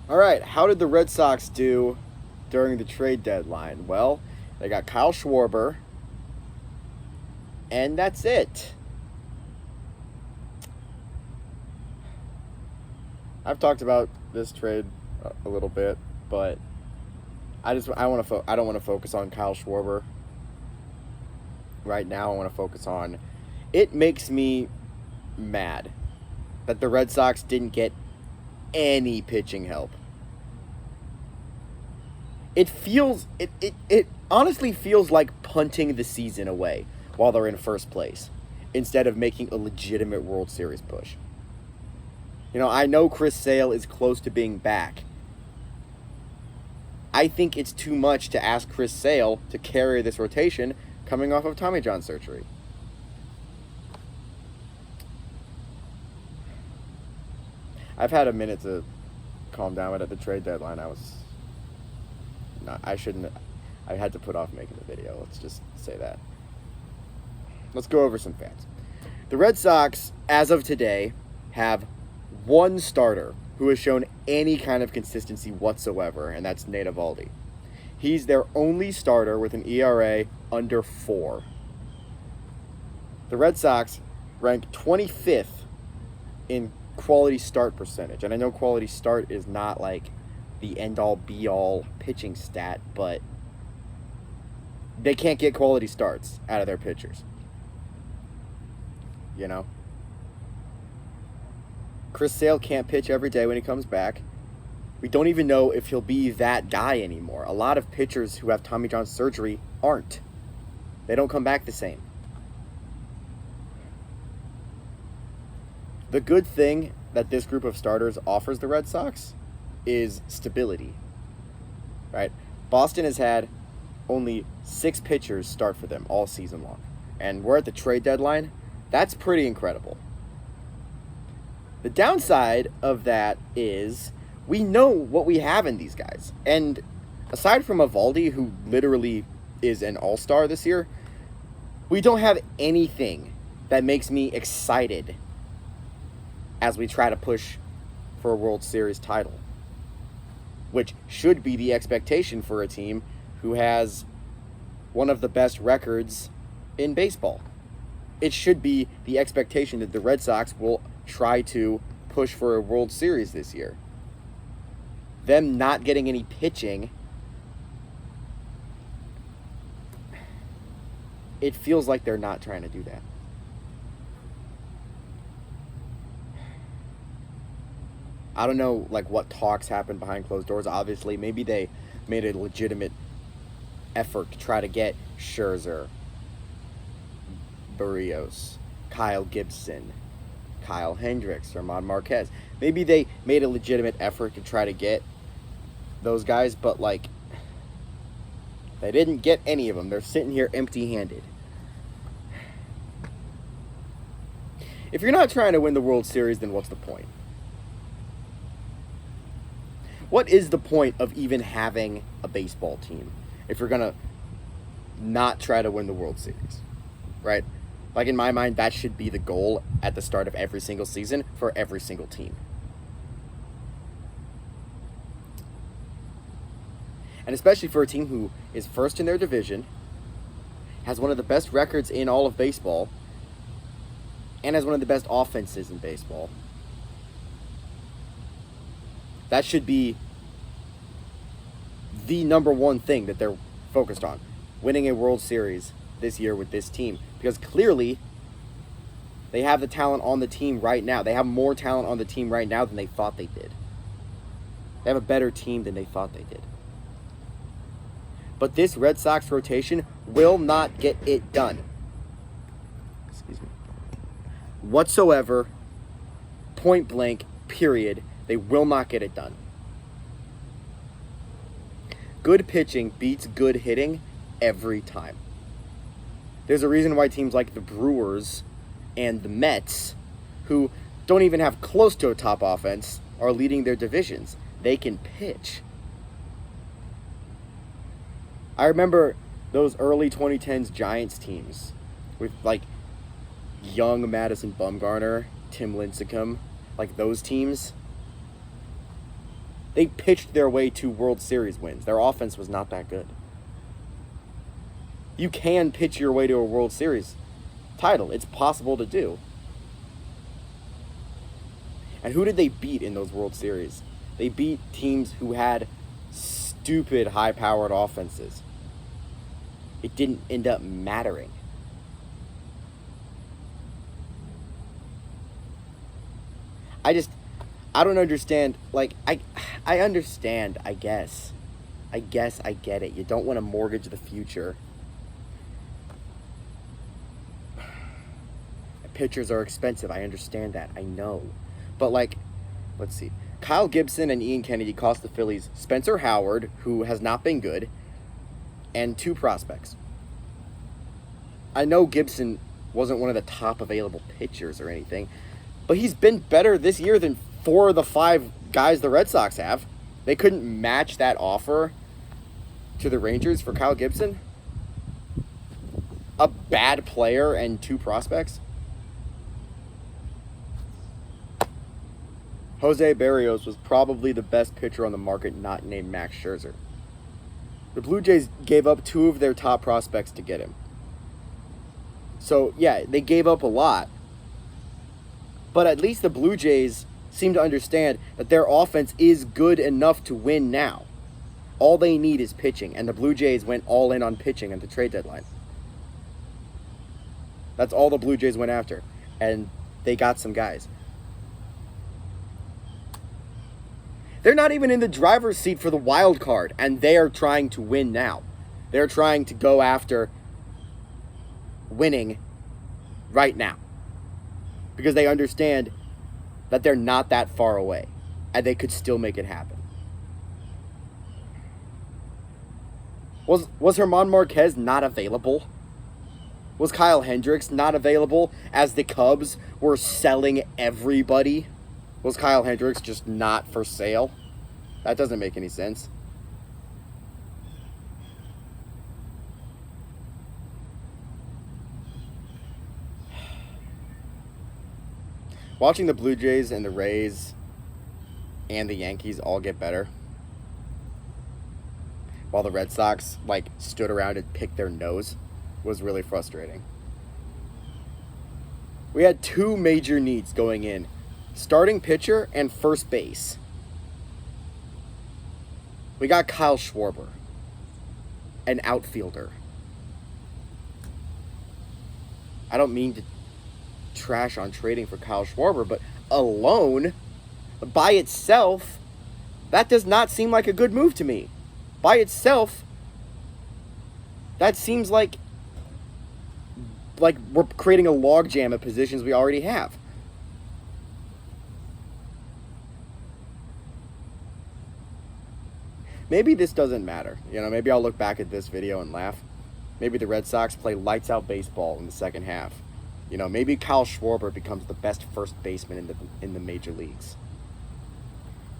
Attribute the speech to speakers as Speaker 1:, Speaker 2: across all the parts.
Speaker 1: All right, how did the Red Sox do during the trade deadline? Well, they got Kyle Schwarber, and that's it. I've talked about this trade a little bit, but I don't want to focus on Kyle Schwarber right now. I want to focus on it. Makes me mad that the Red Sox didn't get any pitching help. It honestly feels like punting the season away while they're in first place instead of making a legitimate World Series push. I know Chris Sale is close to being back. I think it's too much to ask Chris Sale to carry this rotation coming off of Tommy John surgery. I've had a minute to calm down, but at the trade deadline, I had to put off making the video. Let's just say that. Let's go over some facts. The Red Sox, as of today, have one starter who has shown any kind of consistency whatsoever, and that's Nate Eovaldi. He's their only starter with an ERA under 4. The Red Sox rank 25th in quality start percentage. And I know quality start is not like the end-all, be-all pitching stat, but they can't get quality starts out of their pitchers. Chris Sale can't pitch every day when he comes back. We don't even know if he'll be that guy anymore. A lot of pitchers who have Tommy John surgery aren't. They don't come back the same. The good thing that this group of starters offers the Red Sox is stability. Right? Boston has had only 6 pitchers start for them all season long. And we're at the trade deadline. That's pretty incredible. The downside of that is we know what we have in these guys. And aside from Eovaldi, who literally is an all-star this year, we don't have anything that makes me excited as we try to push for a World Series title, which should be the expectation for a team who has one of the best records in baseball. It should be the expectation that the Red Sox will try to push for a World Series this year. Them not getting any pitching, it feels like they're not trying to do that. I don't know what talks happened behind closed doors. Obviously, maybe they made a legitimate effort to try to get Scherzer, Barrios, Kyle Gibson, Kyle Hendricks, German Marquez. Maybe they made a legitimate effort to try to get those guys, but they didn't get any of them. They're sitting here empty-handed. If you're not trying to win the World Series, then what's the point? What is the point of even having a baseball team if you're going to not try to win the World Series, right? In my mind, that should be the goal at the start of every single season for every single team. And especially for a team who is first in their division, has one of the best records in all of baseball, and has one of the best offenses in baseball. That should be the number one thing that they're focused on, winning a World Series this year with this team, because clearly they have the talent on the team right now. They have more talent on the team right now than they thought they did. They have a better team than they thought they did. But this Red Sox rotation will not get it done. Excuse me. Whatsoever, point blank, period. They will not get it done. Good pitching beats good hitting every time. There's a reason why teams like the Brewers and the Mets, who don't even have close to a top offense, are leading their divisions. They can pitch. I remember those early 2010s Giants teams with young Madison Bumgarner, Tim Lincecum, those teams. They pitched their way to World Series wins. Their offense was not that good. You can pitch your way to a World Series title. It's possible to do. And who did they beat in those World Series? They beat teams who had stupid high-powered offenses. It didn't end up mattering. I don't understand. Like, I understand, I guess. I get it. You don't want to mortgage the future. Pitchers are expensive. I understand that. I know. But, like, let's see. Kyle Gibson and Ian Kennedy cost the Phillies Spencer Howard, who has not been good, and 2 prospects. I know Gibson wasn't one of the top available pitchers or anything, but he's been better this year than 4 of the 5 guys the Red Sox have. They couldn't match that offer to the Rangers for Kyle Gibson. A bad player and 2 prospects. Jose Barrios was probably the best pitcher on the market not named Max Scherzer. The Blue Jays gave up 2 of their top prospects to get him. So, yeah, they gave up a lot. But at least the Blue Jays seem to understand that their offense is good enough to win now. All they need is pitching, and the Blue Jays went all in on pitching at the trade deadline. That's all the Blue Jays went after, and they got some guys. They're not even in the driver's seat for the wild card, and they are trying to win now. They're trying to go after winning right now, because they understand that they're not that far away, and they could still make it happen. Was German Marquez not available? Was Kyle Hendricks not available as the Cubs were selling everybody? Was Kyle Hendricks just not for sale? That doesn't make any sense. Watching the Blue Jays and the Rays and the Yankees all get better, while the Red Sox, like, stood around and picked their nose, was really frustrating. We had 2 major needs going in: starting pitcher and first base. We got Kyle Schwarber, an outfielder. I don't mean to trash on trading for Kyle Schwarber, but alone, by itself, that does not seem like a good move to me. By itself, that seems like we're creating a logjam at positions we already have. Maybe this doesn't matter. Maybe I'll look back at this video and laugh. Maybe the Red Sox play lights out baseball in the second half. Maybe Kyle Schwarber becomes the best first baseman in the major leagues.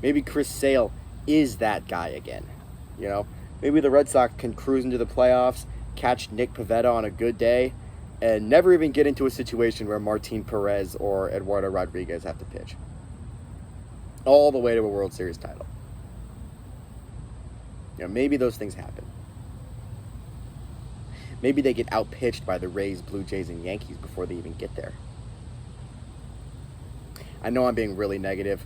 Speaker 1: Maybe Chris Sale is that guy again. Maybe the Red Sox can cruise into the playoffs, catch Nick Pivetta on a good day, and never even get into a situation where Martin Perez or Eduardo Rodriguez have to pitch. All the way to a World Series title. Maybe those things happen. Maybe they get outpitched by the Rays, Blue Jays, and Yankees before they even get there. I know I'm being really negative.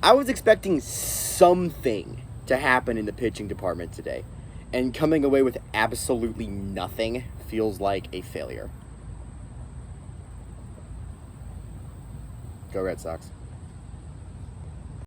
Speaker 1: I was expecting something to happen in the pitching department today, and coming away with absolutely nothing feels like a failure. Go Red Sox.